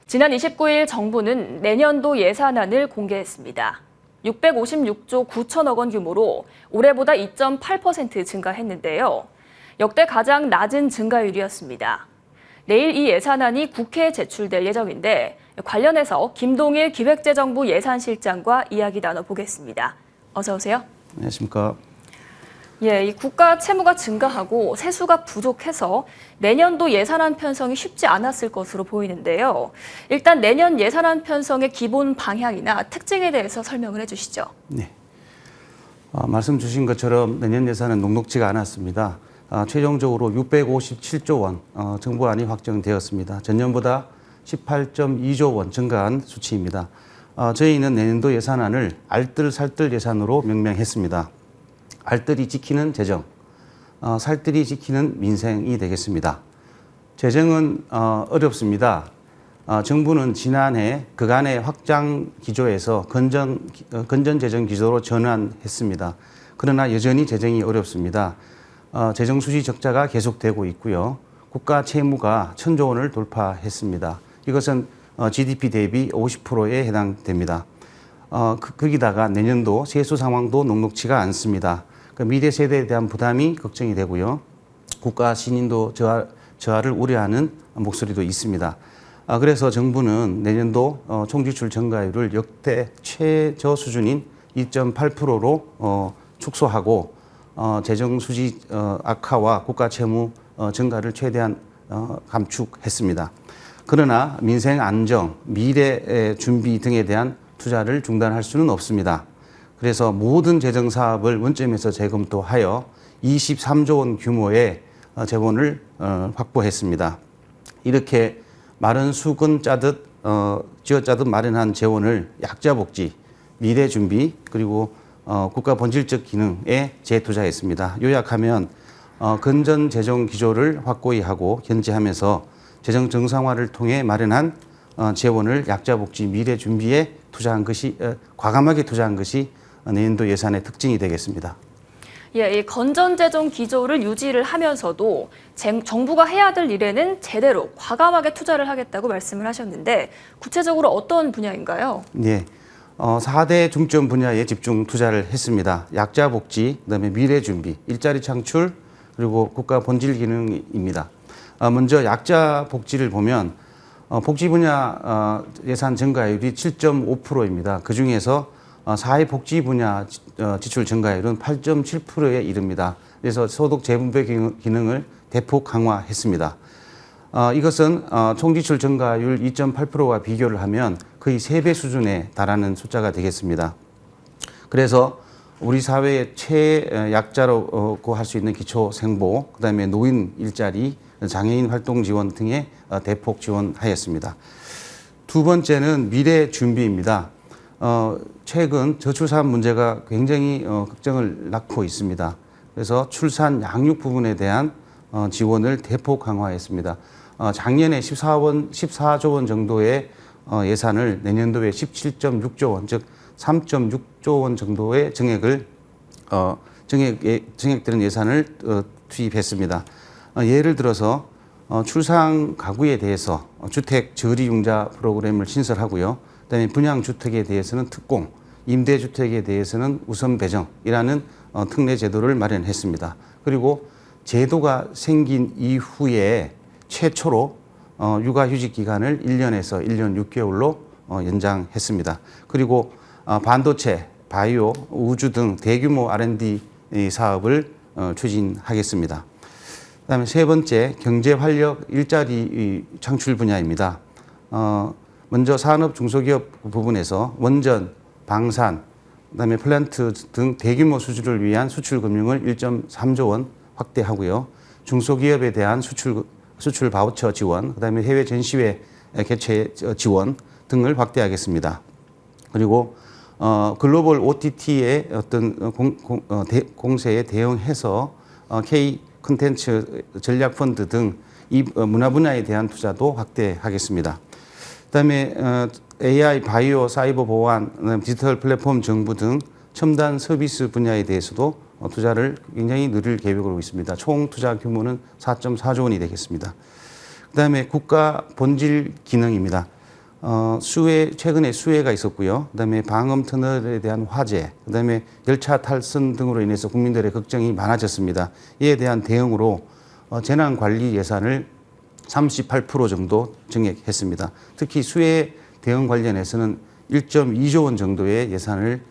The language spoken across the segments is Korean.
지난 29일 정부는 내년도 예산안을 공개했습니다. 656조 9천억 원 규모로 올해보다 2.8% 증가했는데요. 역대 가장 낮은 증가율이었습니다. 내일 이 예산안이 국회에 제출될 예정인데 관련해서 김동일 기획재정부 예산실장과 이야기 나눠보겠습니다. 어서 오세요. 안녕하십니까. 이 국가 채무가 증가하고 세수가 부족해서 내년도 예산안 편성이 쉽지 않았을 것으로 보이는데요. 일단 내년 예산안 편성의 기본 방향이나 특징에 대해서 설명을 해주시죠. 네. 말씀 주신 것처럼 내년 예산은 녹록지가 않았습니다. 최종적으로 657조 원 정부안이 확정되었습니다. 전년보다 18.2조 원 증가한 수치입니다. 저희는 내년도 예산안을 알뜰살뜰 예산으로 명명했습니다. 알뜰히 지키는 재정, 살뜰히 지키는 민생이 되겠습니다. 재정은 어렵습니다. 정부는 지난해 그간의 확장 기조에서 건전 재정 기조로 전환했습니다. 그러나 여전히 재정이 어렵습니다. 재정 수지 적자가 계속되고 있고요. 국가 채무가 1,000조 원을 돌파했습니다. 이것은 GDP 대비 50%에 해당됩니다. 거기다가 내년도 세수 상황도 녹록지가 않습니다. 미래 세대에 대한 부담이 걱정이 되고요. 국가 신인도 저하를 우려하는 목소리도 있습니다. 그래서 정부는 내년도 총지출 증가율을 역대 최저 수준인 2.8%로 축소하고 재정 수지 악화와 국가 채무 증가를 최대한 감축했습니다. 그러나 민생 안정, 미래 준비 등에 대한 투자를 중단할 수는 없습니다. 그래서 모든 재정 사업을 원점에서 재검토하여 23조 원 규모의 재원을 확보했습니다. 이렇게 마른 수건 짜듯 쥐어짜듯 마련한 재원을 약자 복지, 미래 준비 그리고 국가 본질적 기능에 재투자했습니다. 요약하면 건전 재정 기조를 확고히 하고 견제하면서 재정 정상화를 통해 마련한 재원을 약자 복지, 미래 준비에 투자한 것이 과감하게 투자한 것이 내년도 예산의 특징이 되겠습니다. 이 건전재정 기조를 유지를 하면서도 정부가 해야 될 일에는 제대로 과감하게 투자를 하겠다고 말씀을 하셨는데 구체적으로 어떤 분야인가요? 네, 4대 중점 분야에 집중 투자를 했습니다. 약자 복지, 그다음에 미래 준비, 일자리 창출, 그리고 국가 본질 기능입니다. 먼저 약자 복지를 보면 복지 분야 예산 증가율이 7.5%입니다. 그중에서 사회복지 분야 지출 증가율은 8.7%에 이릅니다. 그래서 소득 재분배 기능을 대폭 강화했습니다. 이것은 총지출 증가율 2.8%와 비교를 하면 거의 3배 수준에 달하는 숫자가 되겠습니다. 그래서 우리 사회의 최약자라고 할 수 있는 기초생보, 그다음에 노인 일자리, 장애인 활동 지원 등에 대폭 지원하였습니다. 두 번째는 미래 준비입니다. 최근 저출산 문제가 굉장히 걱정을 낳고 있습니다. 그래서 출산 양육 부분에 대한 지원을 대폭 강화했습니다. 작년에 14조 원 정도의 예산을 내년도에 17.6조 원, 즉 3.6조 원 정도의 증액되는 예산을 투입했습니다. 예를 들어서 출산 가구에 대해서 주택 저리융자 프로그램을 신설하고요. 그다음에 분양주택에 대해서는 특공, 임대주택에 대해서는 우선 배정이라는 특례 제도를 마련했습니다. 그리고 제도가 생긴 이후에 최초로 육아휴직 기간을 1년에서 1년 6개월로 연장했습니다. 그리고 반도체, 바이오, 우주 등 대규모 R&D 사업을 추진하겠습니다. 그다음에 세 번째, 경제 활력 일자리 창출 분야입니다. 먼저 산업 중소기업 부분에서 원전, 방산, 그다음에 플랜트 등 대규모 수주를 위한 수출 금융을 1.3조 원 확대하고요. 중소기업에 대한 수출 바우처 지원, 그다음에 해외 전시회 개최 지원 등을 확대하겠습니다. 그리고 글로벌 OTT의 어떤 공세에 대응해서 K 콘텐츠 전략 펀드 등 이 문화 분야에 대한 투자도 확대하겠습니다. 그다음에 AI, 바이오, 사이버 보안, 디지털 플랫폼 정부 등 첨단 서비스 분야에 대해서도 투자를 굉장히 늘릴 계획으로 있습니다. 총 투자 규모는 4.4조 원이 되겠습니다. 그다음에 국가 본질 기능입니다. 최근에 수해가 있었고요. 그다음에 방음 터널에 대한 화재, 그다음에 열차 탈선 등으로 인해서 국민들의 걱정이 많아졌습니다. 이에 대한 대응으로 재난관리 예산을 38% 정도 증액했습니다. 특히 수해 대응 관련해서는 1.2조 원 정도의 예산을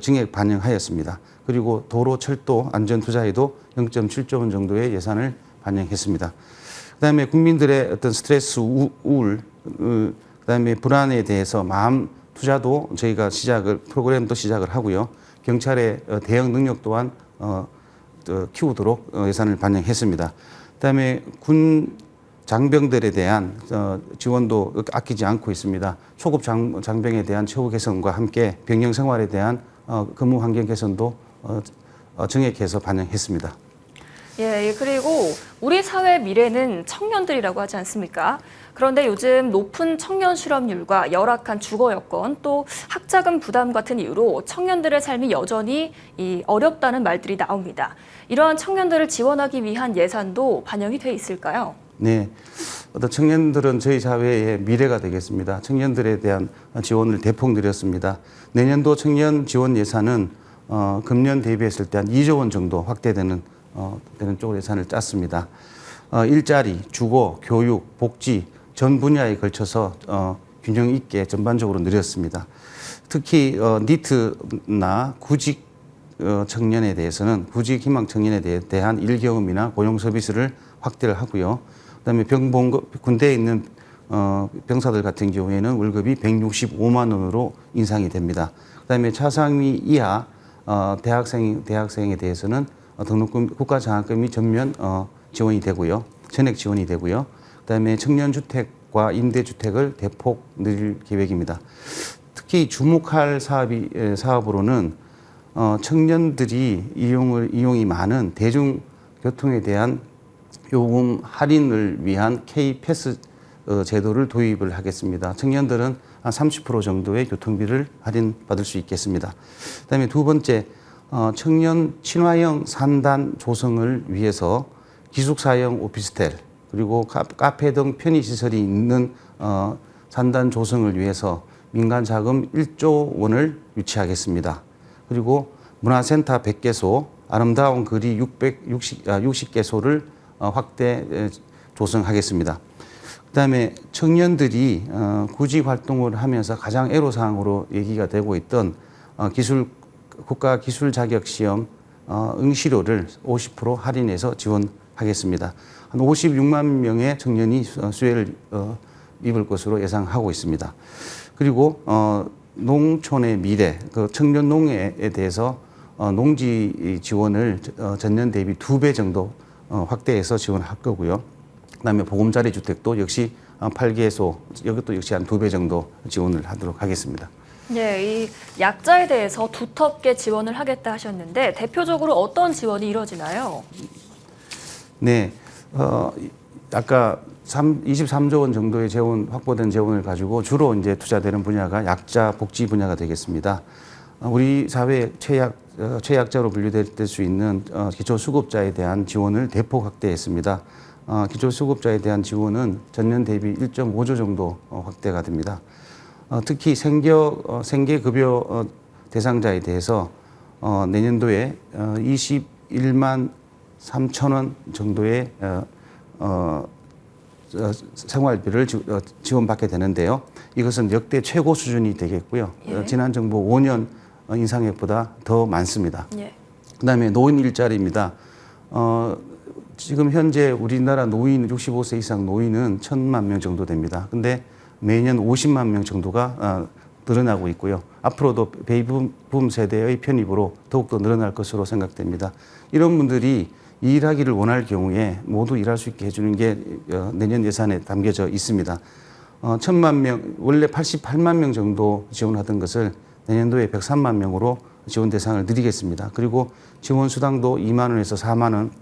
증액 반영하였습니다. 그리고 도로, 철도, 안전 투자에도 0.7조 원 정도의 예산을 반영했습니다. 그다음에 국민들의 어떤 스트레스, 우울, 그다음에 불안에 대해서 마음 투자도 저희가 프로그램도 시작을 하고요. 경찰의 대응 능력 또한 키우도록 예산을 반영했습니다. 그다음에 군 장병들에 대한 지원도 아끼지 않고 있습니다. 초급 장병에 대한 처우 개선과 함께 병영 생활에 대한 근무 환경 개선도 증액해서 반영했습니다. 예, 그리고 우리 사회 미래는 청년들이라고 하지 않습니까? 그런데 요즘 높은 청년 실업률과 열악한 주거 여건, 또 학자금 부담 같은 이유로 청년들의 삶이 여전히 어렵다는 말들이 나옵니다. 이러한 청년들을 지원하기 위한 예산도 반영이 돼 있을까요? 네, 어떤 청년들은 저희 사회의 미래가 되겠습니다. 청년들에 대한 지원을 대폭 늘렸습니다. 내년도 청년 지원 예산은 금년 대비했을 때 한 2조 원 정도 확대되는 쪽으로 예산을 짰습니다. 일자리, 주거, 교육, 복지 전 분야에 걸쳐서 균형 있게 전반적으로 늘렸습니다. 특히 니트나 구직 청년에 대해서는 구직 희망 청년에 대한 일경험이나 고용 서비스를 확대를 하고요. 그다음에 군대에 있는 병사들 같은 경우에는 월급이 165만 원으로 인상이 됩니다. 그다음에 차상위 이하 대학생에 대해서는 등록금 국가장학금이 전면 지원이 되고요. 전액 지원이 되고요. 그다음에 청년주택과 임대주택을 대폭 늘릴 계획입니다. 특히 주목할 사업으로는 청년들이 이용이 많은 대중교통에 대한 요금 할인을 위한 K패스 제도를 도입을 하겠습니다. 청년들은 한 30% 정도의 교통비를 할인받을 수 있겠습니다. 그다음에 두 번째, 청년 친화형 산단 조성을 위해서 기숙사형 오피스텔 그리고 카페 등 편의시설이 있는 산단 조성을 위해서 민간 자금 1조 원을 유치하겠습니다. 그리고 문화센터 100개소, 아름다운 거리 60개소를 확대 조성하겠습니다. 그다음에 청년들이 구직 활동을 하면서 가장 애로사항으로 얘기가 되고 있던 국가 기술 자격 시험 응시료를 50% 할인해서 지원하겠습니다. 한 56만 명의 청년이 수혜를 입을 것으로 예상하고 있습니다. 그리고 농촌의 미래, 청년 농해에 대해서 농지 지원을 전년 대비 2배 정도 확대해서 지원할 거고요. 그다음에 보금자리 주택도 역시 8개소, 이것도 역시 한 2배 정도 지원을 하도록 하겠습니다. 네, 이 약자에 대해서 두텁게 지원을 하겠다 하셨는데 대표적으로 어떤 지원이 이루어지나요? 네, 아까 23조 원 정도의 확보된 재원을 가지고 주로 이제 투자되는 분야가 약자 복지 분야가 되겠습니다. 우리 사회 최약자로 분류될 수 있는 기초수급자에 대한 지원을 대폭 확대했습니다. 기초수급자에 대한 지원은 전년 대비 1.5조 정도 확대가 됩니다. 특히 생계급여 대상자에 대해서 내년도에 21만 3천 원 정도의 생활비를 지원받게 되는데요. 이것은 역대 최고 수준이 되겠고요. 예. 지난 정부 5년 인상액보다 더 많습니다. 예. 그다음에 노인 일자리입니다. 지금 현재 우리나라 65세 이상 노인은 1,000만 명 정도 됩니다. 근데 매년 50만 명 정도가 늘어나고 있고요. 앞으로도 베이비붐 세대의 편입으로 더욱더 늘어날 것으로 생각됩니다. 이런 분들이 일하기를 원할 경우에 모두 일할 수 있게 해주는 게 내년 예산에 담겨져 있습니다. 1,000만 명, 원래 88만 명 정도 지원하던 것을 내년도에 103만 명으로 지원 대상을 늘리겠습니다. 그리고 지원 수당도 2만 원에서 4만 원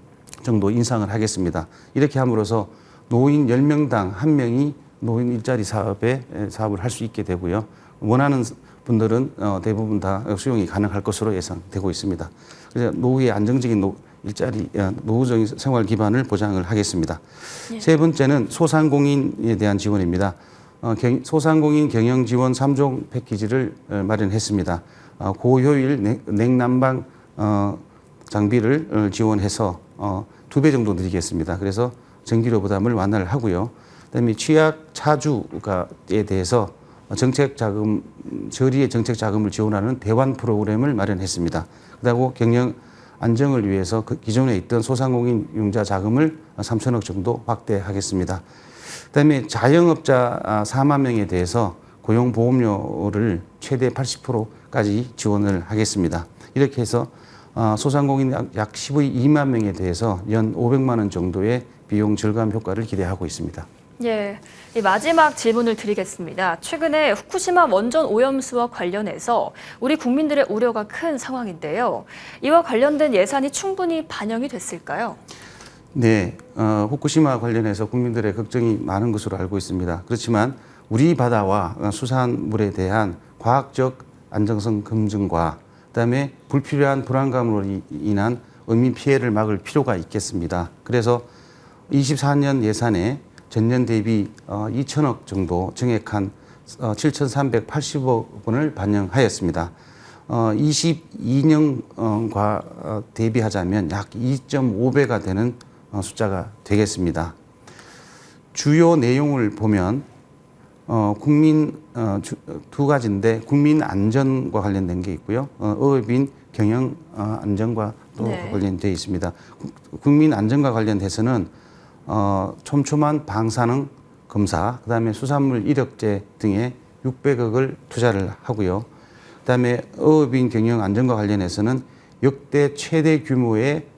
정도 인상을 하겠습니다. 이렇게 함으로써 노인 10명당 1명이 노인 일자리 사업을 할 수 있게 되고요. 원하는 분들은 대부분 다 수용이 가능할 것으로 예상되고 있습니다. 그래서 노후의 안정적인 일자리, 노후적인 생활 기반을 보장을 하겠습니다. 예. 세 번째는 소상공인에 대한 지원입니다. 소상공인 경영 지원 3종 패키지를 마련했습니다. 고효율 냉난방 장비를 지원해서 2배 정도 드리겠습니다. 그래서 전기료 부담을 완화를 하고요. 그다음에 취약 차주에 대해서 정책 자금 저리의 정책 자금을 지원하는 대환 프로그램을 마련했습니다. 그리고 경영 안정을 위해서 기존에 있던 소상공인 융자 자금을 3천억 정도 확대하겠습니다. 그다음에 자영업자 4만 명에 대해서 고용보험료를 최대 80%까지 지원을 하겠습니다. 이렇게 해서 소상공인 약 12만 명에 대해서 연 500만 원 정도의 비용 절감 효과를 기대하고 있습니다. 예, 이 마지막 질문을 드리겠습니다. 최근에 후쿠시마 원전 오염수와 관련해서 우리 국민들의 우려가 큰 상황인데요. 이와 관련된 예산이 충분히 반영이 됐을까요? 네, 후쿠시마 관련해서 국민들의 걱정이 많은 것으로 알고 있습니다. 그렇지만 우리 바다와 수산물에 대한 과학적 안정성 검증과 그다음에 불필요한 불안감으로 인한 어민 피해를 막을 필요가 있겠습니다. 그래서 24년 예산에 전년 대비 2천억 정도 증액한 7,380억 원을 반영하였습니다. 22년과 대비하자면 약 2.5배가 되는 숫자가 되겠습니다. 주요 내용을 보면 두 가지인데 국민 안전과 관련된 게 있고요. 어업인 경영 안전과 또 관련되어 있습니다. 국민 안전과 관련해서는 촘촘한 방사능 검사, 그다음에 수산물 이력제 등에 600억을 투자를 하고요. 그다음에 어업인 경영 안전과 관련해서는 역대 최대 규모의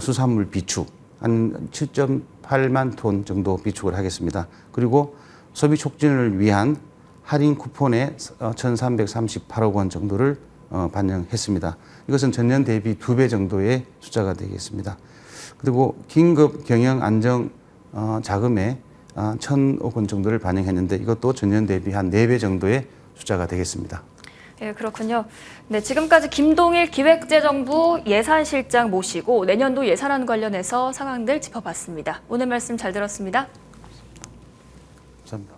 수산물 비축, 한 7.8만 톤 정도 비축을 하겠습니다. 그리고 소비 촉진을 위한 할인 쿠폰에 1,338억 원 정도를 반영했습니다. 이것은 전년 대비 2배 정도의 숫자가 되겠습니다. 그리고 긴급 경영 안정 자금에 1,000억 원 정도를 반영했는데 이것도 전년 대비 한 4배 정도의 숫자가 되겠습니다. 예, 그렇군요. 네, 지금까지 김동일 기획재정부 예산실장 모시고 내년도 예산안 관련해서 상황들 짚어봤습니다. 오늘 말씀 잘 들었습니다. 감사합니다.